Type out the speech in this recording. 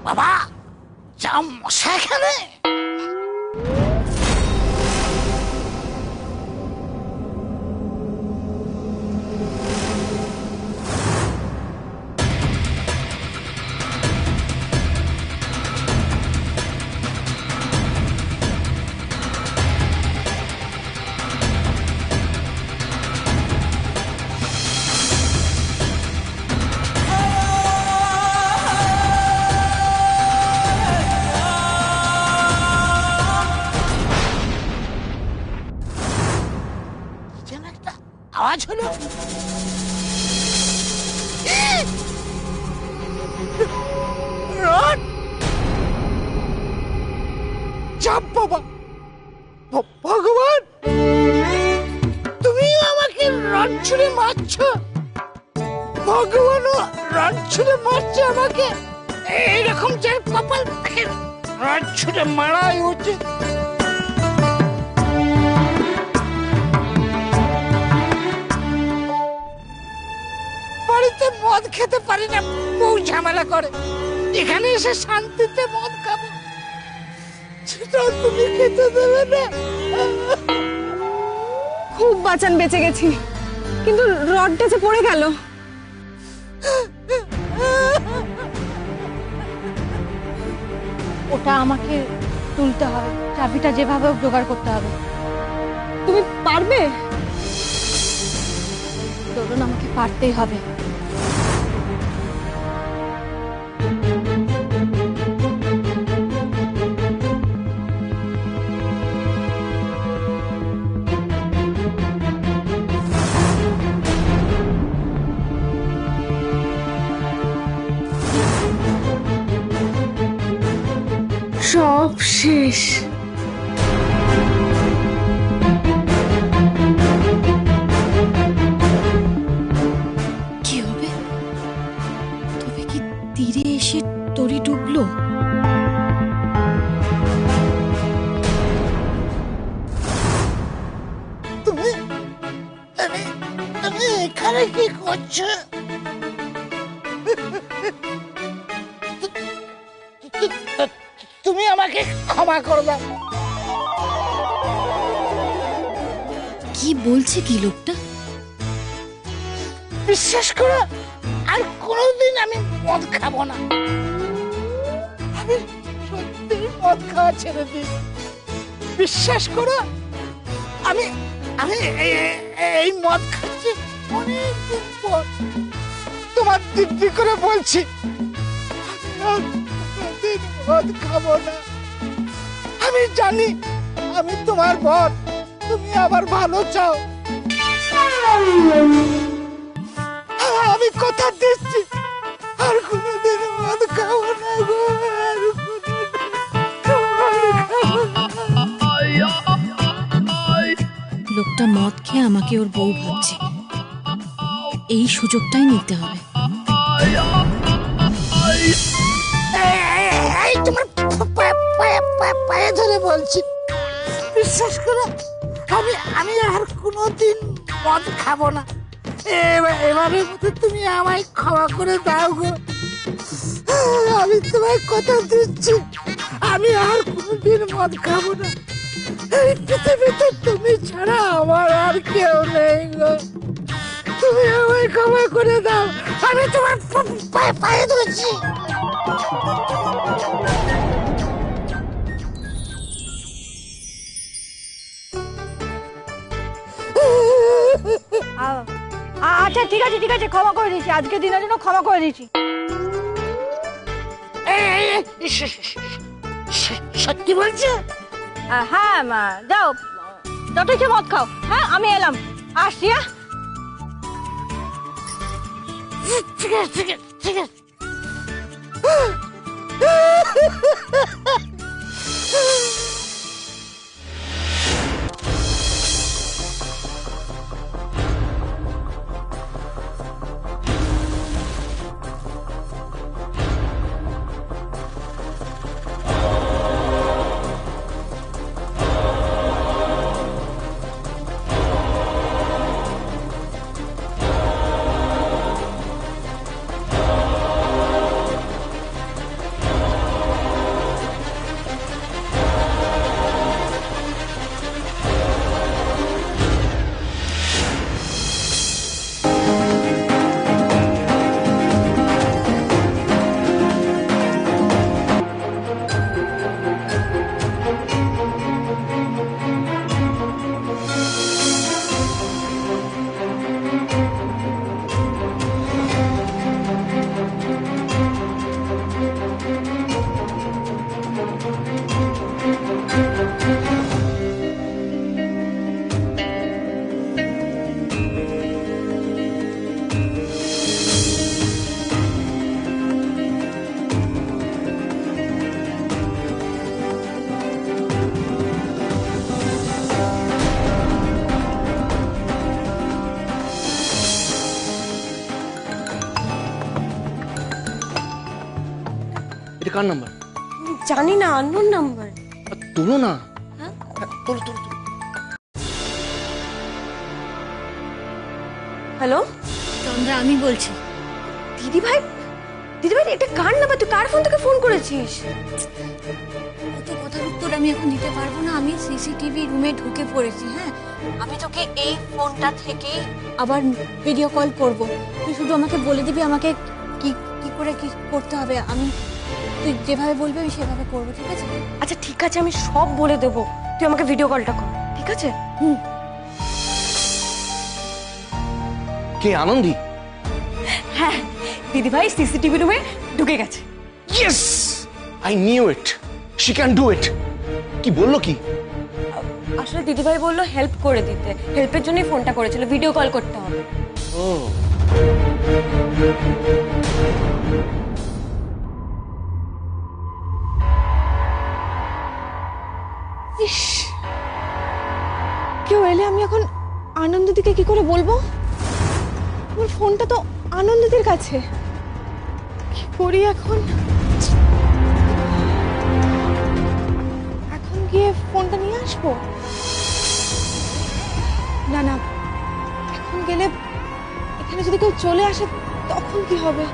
বাবা যা মশা এখানে। আওয়াজ হলো, রড চাপ বাবা। ভগবান তুমিও আমাকে রড ছুঁড়ে মারছো, ভগবানও রড ছুঁড়ে মারছে আমাকে। এইরকম যার কপাল তাকে রড ছুঁড়ে মারাই উচিত। মদ খেতে পারি না, বউ ঝামেলা করে। এখানে এসে শান্তিতে মদ খাবো, সেটা তুমি খেতে দেবে না। খুব বাঁচান বেঁচে গেছি, কিন্তু রডটা যে পড়ে গেল। ওটা আমাকে তুলতে হবে, চাবিটা যেভাবে হোক জোগাড় করতে হবে। তুমি পারবে? ধরুন আমাকে পারতেই হবে। সব শেষ। কি হবে? তবে কি তীরে এসে তরি ডুবলো? তুমি তুমি এখানে কি করছো? তুমি আমাকে ক্ষমা করে দাও। কি বলছে কি লোকটা? বিশ্বাস করো, আর কোনোদিন আমি মদ খাবো না। আমি সত্যি মদ খাওয়া ছেড়ে দিই। বিশ্বাস করো, আমি আমি এই মদ খাচ্ছি অনেকদিন পর। তোমার দিব্যি করে বলছি, মদ খাবো না। আমি জানি আমি তোমার বর, তুমি আবার ভালো চাও। আমি কথা দিচ্ছি আর কোনোদিন মদ খাবো না গো, আর লোকটা মদ খেয়ে আমাকে ওর বউ ভাবছে, এই সুযোগটাই নিতে হবে। তোমার পায়ে ধরে বলছি, বিশ্বাস করো, আমি আর কোনোদিন মদ খাবো না। এবারের মতো তুমি আমায় ক্ষমা করে দাও গো। আমি তোমায় কথা দিচ্ছি, আমি আর কোনোদিন মদ খাবো না। এই পৃথিবীতে তুমি ছাড়া আমার আর কেউ নেই গো। তুমি আমায় ক্ষমা করে দাও, আমি তোমার পায়ে ধরছি। আচ্ছা ঠিক আছে ঠিক আছে, ক্ষমা করে দিচ্ছি, আজকের দিনের জন্য ক্ষমা করে দিচ্ছি। সত্যি বলছো? হ্যাঁ যাও, যত ইচ্ছে মদ খাও। হ্যাঁ আমি এলাম, আসছি। হ্যাঁ ঠিক আছে ঠিক আছে ঠিক আছে। এটা কার নাম্বার? জানি না, আননোন নাম্বার। তোলো না। হ্যাঁ? তোলো তোলো তোলো। হ্যালো চন্দ্রা, আমি বলছি। দিদি ভাই, এটা কার নাম্বার? তুই কার ফোন থেকে ফোন করেছিস? অত কথার উত্তর আমি এখন দিতে পারবো না। আমি সিসিটিভি রুমে ঢুকে পড়েছি। হ্যাঁ, আমি তোকে এই ফোনটা থেকে আবার ভিডিও কল করব। তুই শুধু আমাকে বলে দিবি আমাকে কি কি করে কি করতে হবে। তুই যেভাবে বলবি আমি সেভাবে করবো, ঠিক আছে? আচ্ছা ঠিক আছে, আমি সব বলে দেবো, তুই আমাকে ভিডিও কলটা কর, ঠিক আছে? কে আনন্দী? হ্যাঁ, দিদি ভাই সিসিটিভি রুমে ঢুকে গেছে। Yes, I knew it, she can do it. কি বললো কি? আসলে দিদি ভাই বললো হেল্প করে দিতে, হেল্পের জন্যই ফোনটা করেছিল, ভিডিও কল করতে হবে। ও ইস, কেউ এলে আমি এখন আনন্দদিকে কি করে বলবো? আমার ফোনটা তো আনন্দদির কাছে, কি করি এখন? এখন গিয়ে ফোনটা নিয়ে আসবো? না না, এখন গেলে এখানে যদি কেউ চলে আসে তখন কি হবে?